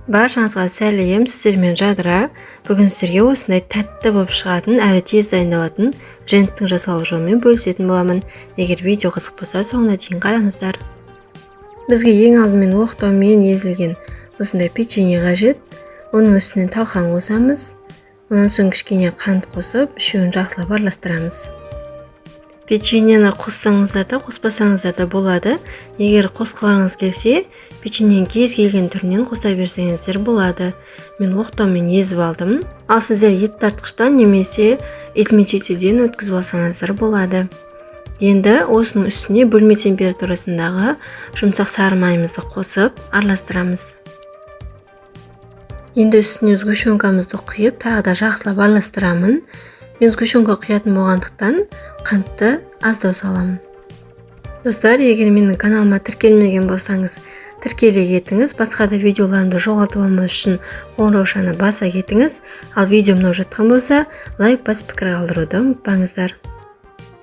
Баршаңызға сәлем, сіздермен Жадыра. Бүгін сіздерге осындай тәтті болып шығатын, әрі тез дайындалатын женттің жасалу жолымен бөлісетін боламын. Егер видео қызық болса, соңына дейін қараңыздар. Бізге ең алдымен оқтаумен езілген осындай печенье қажет. Оның үстіне талқан қосамыз. Онан соң кішкене қант қосып, үшеуін жақсылап араластырамыз. Печеньені қоссаңыздар да, қоспасаңыздар да болады. Егер қосқыларыңыз келсе, печеньенің кез келген түрінен қоса берсеңіздер болады. Мен оқтаумен езіп алдым. Ал сіздер ет тартқыштан немесе измельчителден өткізіп алсаңыздар болады. Енді осының үстіне бөлме температурасындағы жұмсақ сары майымызды қосып араластырамыз. Енді үстіне сгущенкамызды құйып, тағы да жақсылап араластырамын. Мен сгущенка құятын болғандықтан қантты аздау саламын. Достар, егер менің каналыма тіркелмеген болсаңыз, тіркеле кетіңіз. Басқа да видеоларымды жоғалтып алмас үшін қоңыраушаны баса кетіңіз. Ал видео мынау жатқан болса, лайк басып пікір қалдыруды ұмытпаңыздар.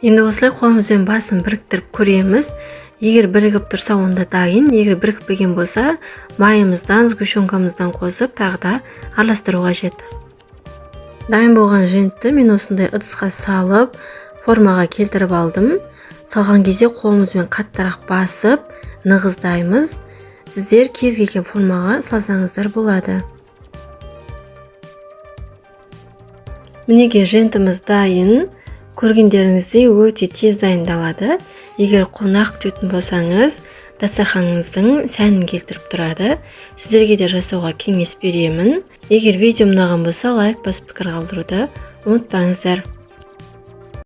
Енді осылай қолымызбен басын біріктіріп көреміз. Егер бірігіп тұрса, онда дайын. Егер бірікпеген болса, майымыздан, сгущенкамыздан қосып, тағы да араластыру қажет. Дайын болған жентті мен осындай ыдысқа салып, формаға келтіріп алдым. Салған кезде қолымызбен қаттырақ басып, нығыздаймыз. Сіздер кез келген формаға салсаңыздар болады. Мінеге жентіміз дайын. Көргендеріңіздей өте тез дайындалады. Егер қонақ күтетін болсаңыз, дастарханыңыздың сәнін келтіріп тұрады. Сіздерге де жасауға кеңес беремін. Егер видео ұнаған болса, лайк басып пікір қалдыруды ұмытпаңыздар.